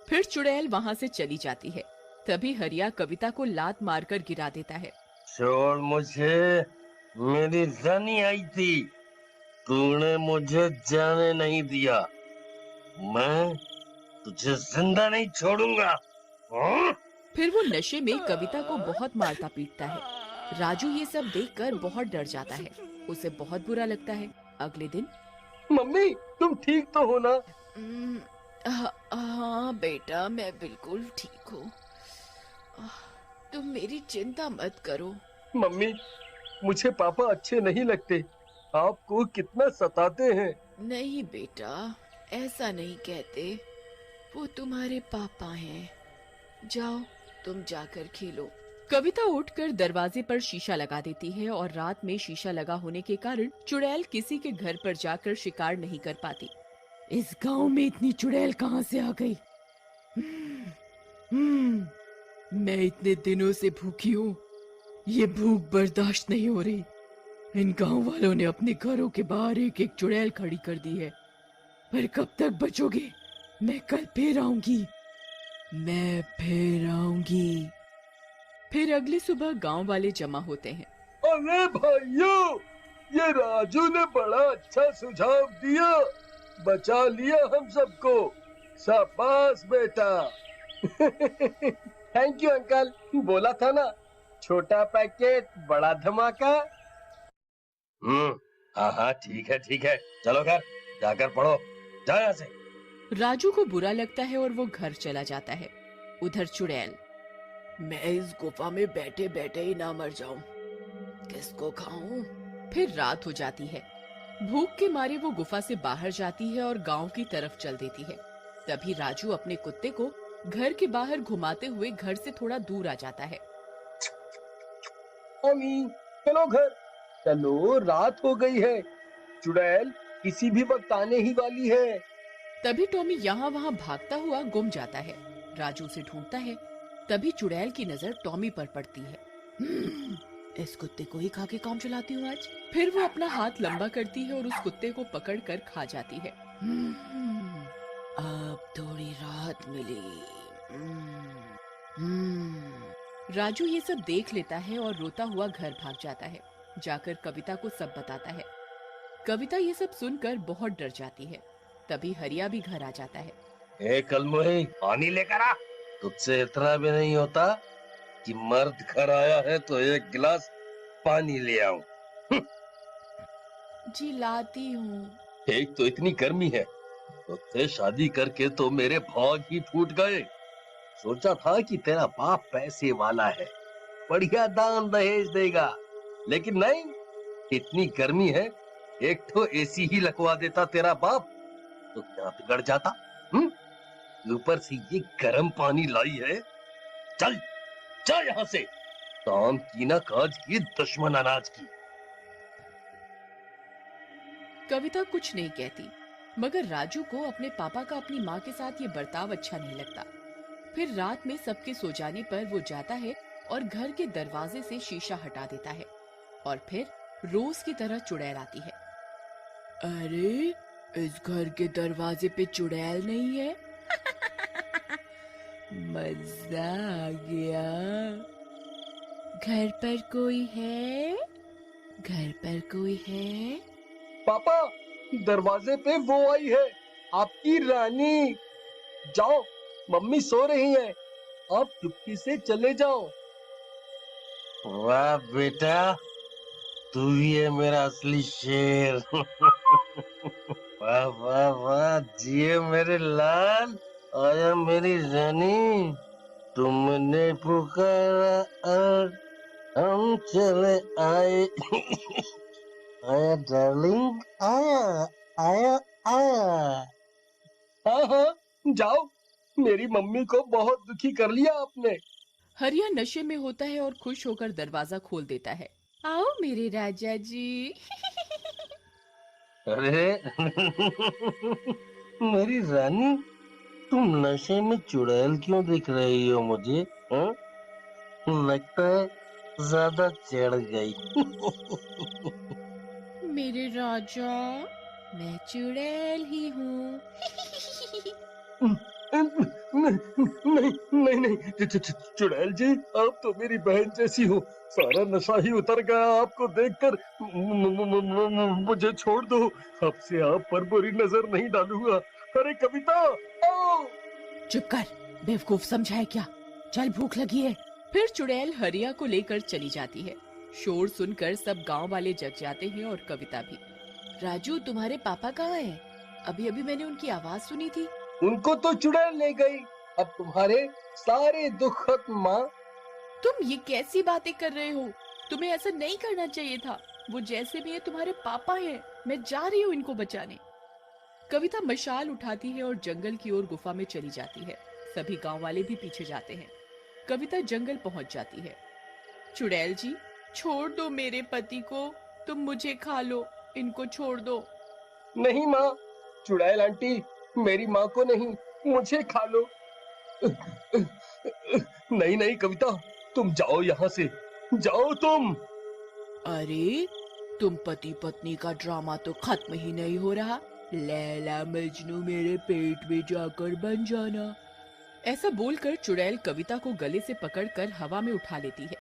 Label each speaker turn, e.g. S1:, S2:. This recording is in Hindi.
S1: फिर चुड़ैल वहाँ से चली जाती है। तभी हरिया कविता को लात मारकर गिरा देता है।
S2: छोड़ मुझे, मेरी रानी आई थी, तूने मुझे जाने नहीं दिया, मैं तुझे जिंदा नहीं छोड़ूंगा। हाँ?
S1: फिर वो नशे में कविता को बहुत मारता पीटता है। राजू ये सब देखकर बहुत डर जाता है। उसे बहुत बुरा लगता है। अगले दिन
S3: मम्मी, तुम ठीक तो हो ना?
S1: हाँ बेटा, मैं बिल्कुल ठीक हूँ। तुम मेरी चिंता मत करो।
S3: मम्मी, मुझे पापा अच्छे नहीं लगते, आपको कितना सताते हैं।
S1: नहीं बेटा, ऐसा नहीं कहते। वो तुम्हारे पापा हैं। जाओ, तुम जाकर खेलो। कविता उठकर दरवाजे पर शीशा लगा देती है और रात में शीशा लगा होने के कारण चुड़ैल किसी के घर पर जाकर शिकार नहीं कर पाती। इस गांव में इतनी चुड़ैल कहाँ से आ गई? मैं इतने दिनों से भूखी हूँ। ये भूख बर्दाश्त नहीं हो रही। इन गांव वालों ने अपने घरों के बाहर एक एक चुड़ैल खड़ी कर दी है। पर कब तक बचोगे? मैं कल फिर आऊंगी। मैं फिर आऊंगी। फिर अगली सुबह गांव वाले जमा होते हैं।
S3: अरे भाइयों, ये राजू ने बड़ा अच्छा सुझाव दिया, बचा लिया हम सबको। शाबाश बेटा। थैंक यू अंकल, बोला था ना, छोटा पैकेट बड़ा धमाका।
S2: हाँ हाँ, ठीक है, चलो घर जाकर पढ़ो, जाओ यहाँ से।
S1: राजू को बुरा लगता है और वो घर चला जाता है। उधर चुड़ैल, मैं इस गुफा में बैठे बैठे ही ना मर जाऊं, किसको खाऊं? फिर रात हो जाती है। भूख के मारे वो गुफा से बाहर जाती है और गांव की तरफ चल देती है। तभी राजू अपने कुत्ते को घर के बाहर घुमाते हुए घर से थोड़ा दूर आ जाता है।
S3: मम्मी, चलो घर चलो, रात हो गई है, चुड़ैल किसी भी वक्त आने ही वाली है।
S1: तभी टॉमी यहाँ वहाँ भागता हुआ गुम जाता है। राजू उसे ढूंढता है। तभी चुड़ैल की नजर टॉमी पर पड़ती है। इस कुत्ते को ही खा के काम चलाती हूँ आज। फिर वो अपना हाथ लंबा करती है और उस कुत्ते को पकड़कर खा जाती है। अब थोड़ी राहत मिली। राजू ये सब देख लेता है और रोता हुआ घर भाग जाता है। जाकर कविता को सब बताता है। कविता ये सब सुनकर बहुत डर जाती है। तभी हरिया भी घर आ जाता है।
S2: ए कलमुही, पानी लेकर आ। तुझसे इतना भी नहीं होता कि मर्द घर आया है तो एक गिलास पानी ले आऊं।
S1: जी लाती हूँ।
S2: एक तो इतनी गर्मी है, तुझसे शादी करके तो मेरे भाग ही फूट गए। सोचा था कि तेरा बाप पैसे वाला है, बढ़िया दान दहेज देगा, लेकिन नहीं, इतनी गर्मी है, एक तो एसी ही लगवा देता तेरा बाप तो क्या बिगड़ जाता। ऊपर से ये गर्म पानी लाई है। चल चल यहाँ से, काम की ना काज की, दुश्मन अनाज की।
S1: कविता कुछ नहीं कहती, मगर राजू को अपने पापा का अपनी माँ के साथ ये बर्ताव अच्छा नहीं लगता। फिर रात में सबके सो जाने पर वो जाता है और घर के दरवाजे से शीशा हटा देता है और फिर रोज की तरह चुड़ैल आती है। अरे, इस घर के दरवाजे पे चुड़ैल नहीं है? मजा आ गया। घर पर कोई है? घर पर कोई है?
S3: पापा, दरवाजे पे वो आई है, आपकी रानी। जाओ, मम्मी सो रही है, आप चुपके से चले जाओ।
S2: वाह बेटा, तू ही है मेरा असली शेर। वाह वाह वाह, जिए मेरे लाल, आया मेरी रानी, तुमने पुकारा और हम चले आए। आया डार्लिंग, आया आया आया।
S3: हाँ हाँ, जाओ, मेरी मम्मी को बहुत दुखी कर लिया आपने।
S1: हरिया नशे में होता है और खुश होकर दरवाजा खोल देता है। आओ मेरे राजा जी।
S2: अरे मेरी रानी, तुम नशे में चुड़ैल क्यों दिख रही हो मुझे? हाँ? लगता है ज्यादा चढ़ गई।
S1: मेरे राजा, मैं चुड़ैल ही हूँ।
S3: नहीं नहीं नहीं, चुड़ैल जी, आप तो मेरी बहन जैसी हो। सारा नशा ही उतर गया आपको देखकर। मुझे छोड़ दो। अब से आप पर बुरी नजर नहीं डालूंगा। अरे कविता, आओ।
S1: चुप कर, बेवकूफ समझा है क्या? चल, भूख लगी है। फिर चुड़ैल हरिया को लेकर चली जाती है। शोर सुनकर सब गांव वाले जग जाते हैं और कविता भी। राजू, तुम्हारे पापा कहाँ हैं? अभी अभी मैंने उनकी आवाज सुनी थी।
S3: उनको तो चुड़ैल ले गई। अब तुम्हारे सारे दुख खत्म माँ।
S1: तुम ये कैसी बातें कर रहे हो? तुम्हें ऐसा नहीं करना चाहिए था। वो जैसे भी है तुम्हारे पापा हैं। मैं जा रही हूँ इनको बचाने। कविता मशाल उठाती है और जंगल की ओर गुफा में चली जाती है। सभी गांव वाले भी पीछे जाते हैं। कविता जंगल पहुंच जाती है। चुड़ैल जी, छोड़ दो मेरे पति को। तुम मुझे खा लो, इनको छोड़ दो।
S3: नहीं माँ, चुड़ैल आंटी, मेरी माँ को नहीं, मुझे खा लो। नहीं नहीं कविता, तुम जाओ यहाँ से, जाओ तुम।
S1: अरे, तुम पति पत्नी का ड्रामा तो खत्म ही नहीं हो रहा। लैला मजनू मेरे पेट में जाकर बन जाना। ऐसा बोलकर चुड़ैल कविता को गले से पकड़कर हवा में उठा लेती है।